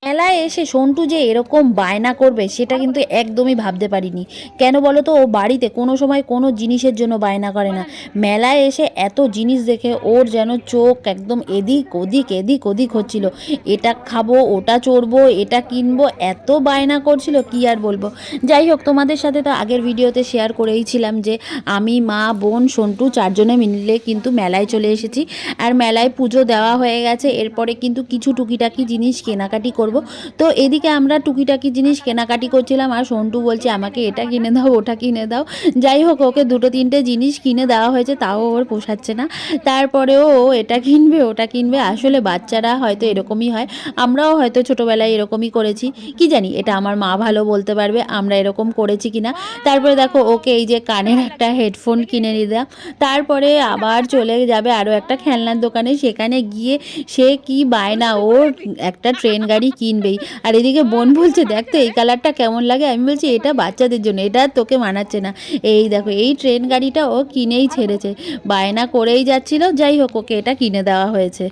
মেলায় এসে সন্টু যে এরকম বায়না করবে সেটা কিন্তু একদমই ভাবতে পারিনি। কেন বলো তো? ও বাড়িতে কোনো সময় কোনো জিনিসের জন্য বায়না করে না। মেলায় এসে এত জিনিস দেখে ওর যেন চোখ একদম এদিক ওদিক এদিক ওদিক হচ্ছিল। এটা খাবো, ওটা চড়বো, এটা কিনবো, এত বায়না করছিল কি আর বলবো। যাই হোক, তোমাদের সাথে তো আগের ভিডিওতে শেয়ার করেইছিলাম যে আমি, মা, বোন, সন্টু চারজনে মিলে কিন্তু মেলায় চলে এসেছি। আর মেলায় পুজো দেওয়া হয়ে গেছে, এরপরে কিন্তু কিছু টুকিটাকি জিনিস কেনাকাটি করব। তো এদিকে আমরা টুকিটাকি জিনিস কেনাকাটি করছিলাম আর সন্টু বলছে আমাকে এটা কিনে দাও, ওটা কিনে দাও। যাই হোক, ওকে দুটো তিনটে জিনিস কিনে দেওয়া হয়েছে, তাও ওর পোষাচ্ছে না। তারপরেও ও এটা কিনবে, ওটা কিনবে। আসলে বাচ্চারা হয়তো এরকমই হয়, আমরাও হয়তো ছোটোবেলায় এরকমই করেছি। কি জানি, এটা আমার মা ভালো বলতে পারবে আমরা এরকম করেছি কিনা। তারপরে দেখো, ওকে এই যে কানের একটা হেডফোন কিনে দিলাম। তারপরে আবার চলে যাবে আরও একটা খেলনার দোকানে, সেখানে গিয়ে সে কি বায়না, ওর একটা ট্রেন গাড়ি কিনবেই। আর এদিকে বোন বলছে দেখ তো এই কালারটা কেমন লাগে। আমি বলছি এটা বাচ্চাদের জন্য, এটা তোকে মানাচ্ছে না। এই দেখো, এই ট্রেন গাড়িটা ও কিনেই ছেড়েছে, বায়না করেই যাচ্ছিল। যাই হোক, ওকে এটা কিনে দেওয়া হয়েছে।